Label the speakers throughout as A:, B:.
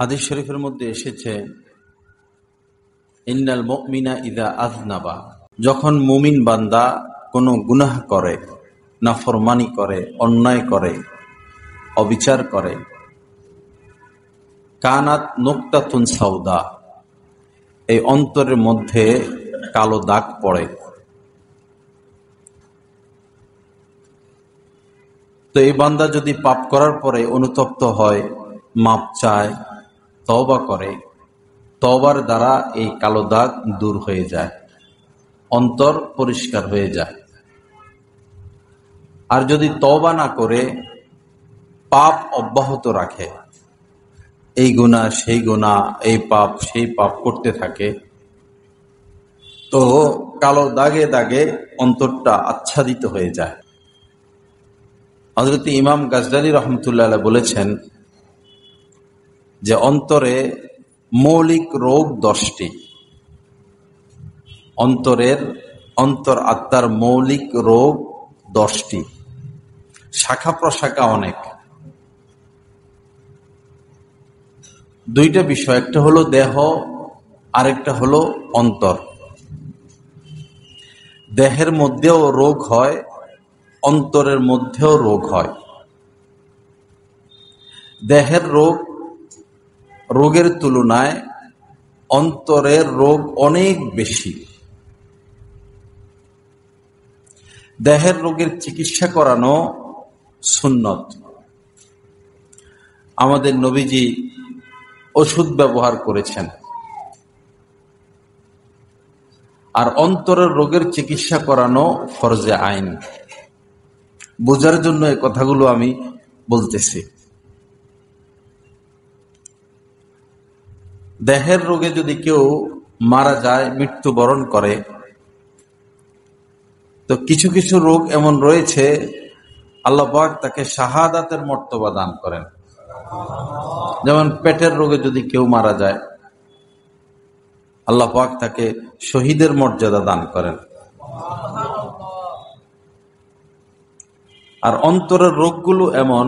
A: হাদিস শরীফের মধ্যে এসেছে, ইন্নাল মুমিনা ইযা আযনাবা, যখন মুমিন বান্দা কোনো গুনাহ করে, নাফরমানি করে, অন্যায় করে, অবিচার করে, কানাত নুকতাতুন সাউদা, এই অন্তরের মধ্যে কালো দাগ পড়ে। তো এই বান্দা যদি পাপ করার পরে অনুতপ্ত হয়, মাপ চায়, তওবা করে, তওবার দ্বারা এই কালো দাগ দূর হয়ে যায়, অন্তর পরিষ্কার হয়ে যায়। আর যদি তওবা না করে পাপ অব্যাহত রাখে, এই গুনাহ সেই গুনাহ, এই পাপ সেই পাপ করতে থাকে, তো কালো দাগে দাগে অন্তরটা আচ্ছাদিত হয়ে যায়। হযরত ইমাম গাজদালী রহমতুল্লাহ আলাইহি বলেছেন যে অন্তরে মৌলিক রোগ 10টি। অন্তর আত্মার মৌলিক রোগ 10টি, শাখা প্রশাখা অনেক। দুইটা বিষয়, একটা হলো দেহ, আরেকটা হলো অন্তর। দেহের মধ্যেও রোগ হয়, অন্তরের মধ্যেও রোগ হয়। দেহের রোগের তুলনায় অন্তরের রোগ অনেক বেশি। দেহের রোগের চিকিৎসা করানো সুন্নত। আমাদের নবীজি ওষুধ ব্যবহার করেছেন। আর অন্তরের রোগের চিকিৎসা করানো ফরজে আইন। বোঝার জন্য এই কথাগুলো আমি বলতেছি। দেহের রোগে যদি কেউ মারা যায়, মৃত্যুবরণ করে, তো কিছু কিছু রোগ এমন রয়েছে আল্লাহ পাক তাকে শাহাদাতের মর্তবা দান করেন। যেমন পেটের রোগে যদি কেউ মারা যায়, আল্লাহ পাক তাকে শহীদের মর্যাদা দান করেন। আর অন্তরের রোগগুলো এমন,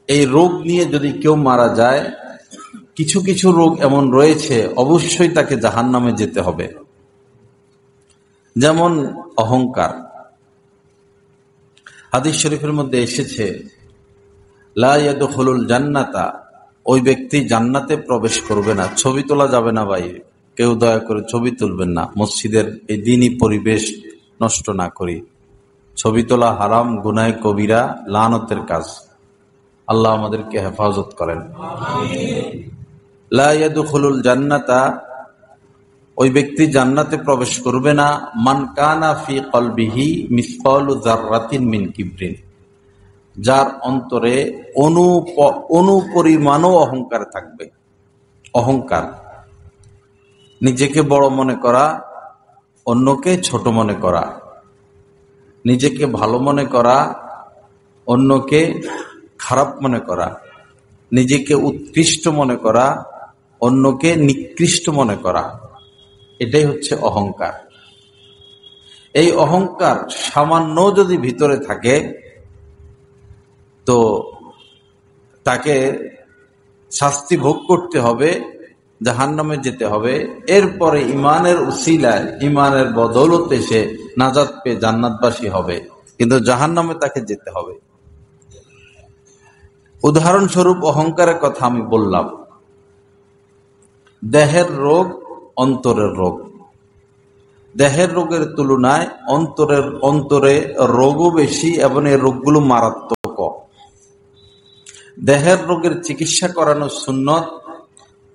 A: এই রোগ নিয়ে যদি কেউ মারা যায়, কিছু কিছু রোগ এমন রয়েছে অবশ্যই তাকে জাহান্নামে যেতে হবে। যেমন অহংকার। হাদিস শরীফের মধ্যে এসেছে, লা ইয়াদখুলুল জান্নাতা, ওই ব্যক্তি জান্নাতে প্রবেশ করবে না। ছবি তোলা যাবে না ভাই, কেউ দয়া করে ছবি তুলবেন না। মসজিদের এই দ্বীনি পরিবেশ নষ্ট না করি। ছবি তোলা হারাম, গুনাহে কবিরা, লানতের কাজ। আল্লাহ আমাদেরকে হেফাজত করেন। লা ইয়াদখুলুল জান্নাতা, ওই ব্যক্তি জান্নাতে প্রবেশ করবে না, মান কানা ফি কলবিহি মিসকালু যাররাতিন মিন কিবরিন, যার অন্তরে অনুপরিমাণও অহংকার থাকবে। অহংকার, নিজেকে বড় মনে করা, অন্যকে ছোট মনে করা, নিজেকে ভালো মনে করা, অন্যকে খারাপ মনে করা, নিজেকে উৎকৃষ্ট মনে করা, অন্যকে নিকৃষ্ট মনে করা, এটাই হচ্ছে অহংকার। এই অহংকার সামান্য যদি ভিতরে থাকে, তো তাকে শাস্তি ভোগ করতে হবে, জাহান্নামে যেতে হবে। এরপরে ইমানের উসিলায়, ইমানের বদৌলতে সে নাজাত পেয়ে জান্নাতবাসী হবে, কিন্তু জাহান্নামে তাকে যেতে হবে। উদাহরণস্বরূপ অহংকারের কথা আমি বললাম। দেহের রোগ, অন্তরের রোগ। দেহের রোগের তুলনায় অন্তরে রোগও বেশি এবং এই রোগগুলো মারাত্মক। দেহের রোগের চিকিৎসা করানো সুন্নত,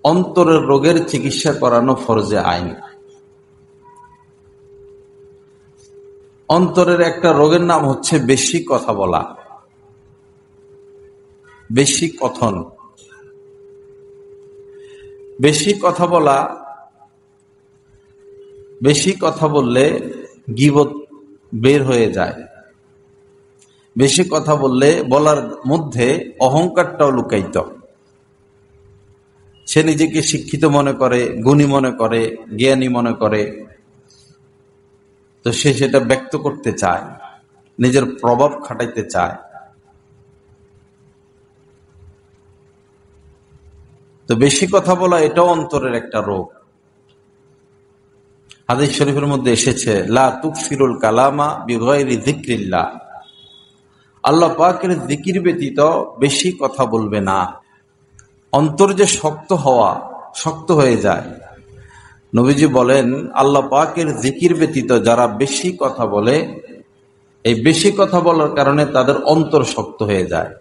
A: অন্তরের রোগের চিকিৎসা করানো ফরজে আইন। অন্তরের একটা রোগের নাম হচ্ছে বেশি কথা বলা, বেশি কথন। বেশি কথা বলা, বেশি কথা বললে গীবত বের হয়ে যায়। বেশি কথা বললে বলার মধ্যে অহংকারটাও লুকায়িত। সে নিজেকে শিক্ষিত মনে করে, গুণী মনে করে, জ্ঞানী মনে করে, তো সে সেটা ব্যক্ত করতে চায়, নিজের প্রভাব খাটাইতে চায়। তো বেশি কথা বলা এটাও অন্তরের একটা রোগ। হাদিস শরীফের মধ্যে এসেছে, লা তুকসিরুল কালামা বিগাইরি যিকরিল্লাহ, আল্লাহ পাকের জিকির ব্যতীত বেশি কথা বলবে না। অন্তর যে শক্ত হয়ে যায়। নবীজি বলেন, আল্লাহ পাকের জিকির ব্যতীত যারা বেশি কথা বলে, এই বেশি কথা বলার কারণে তাদের অন্তর শক্ত হয়ে যায়।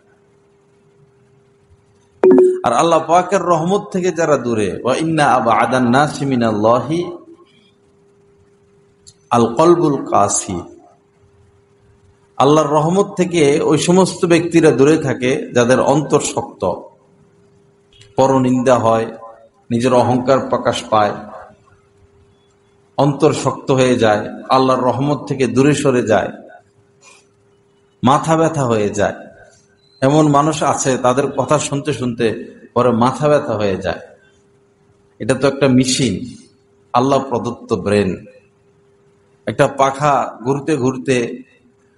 A: আর আল্লাহ পাকের রহমত থেকে যারা দূরে, ওয়া ইন্না আবআদান নাসি মিনাল্লাহি আল কলবুল কাসি, আল্লাহর রহমত থেকে ওই সমস্ত ব্যক্তিরা দূরে থাকে যাদের অন্তর শক্ত, পরনিন্দা হয়, নিজের অহংকার প্রকাশ পায়, অন্তর শক্ত হয়ে যায়, আল্লাহর রহমত থেকে দূরে সরে যায়, মাথা ব্যথা হয়ে যায়। এমন মানুষ আছে তাদের কথা শুনতে শুনতে পরে মাথা ব্যথা হয়ে যায়। এটা তো একটা মেশিন, আল্লাহ প্রদত্ত ব্রেন। একটা পাখা ঘুরতে ঘুরতে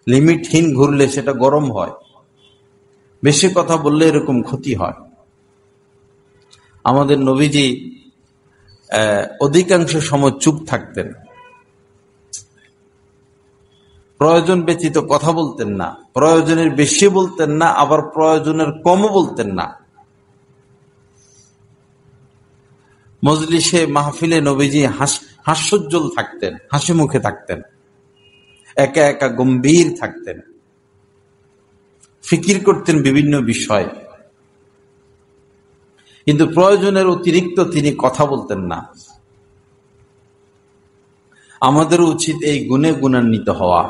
A: লিমিটহীন ঘুরলে সেটা গরম হয়, বেশি কথা বললে এরকম ক্ষতি হয়। আমাদের নবীজি অধিকাংশ সময় চুপ থাকতেন, প্রয়োজন ব্যতীত কথা বলতেন না, প্রয়োজনের বেশি বলতেন না, আবার প্রয়োজনের কমও বলতেন না। মজলিসে মাহফিলে নবীজি হাস্যোজ্জ্বল থাকতেন, হাসি মুখে থাকতেন, একা একা গম্ভীর থাকতেন, ফিকির করতেন বিভিন্ন বিষয়, কিন্তু প্রয়োজনের অতিরিক্ত তিনি কথা বলতেন না। আমাদের উচিত এই গুণে গুণান্বিত হওয়া।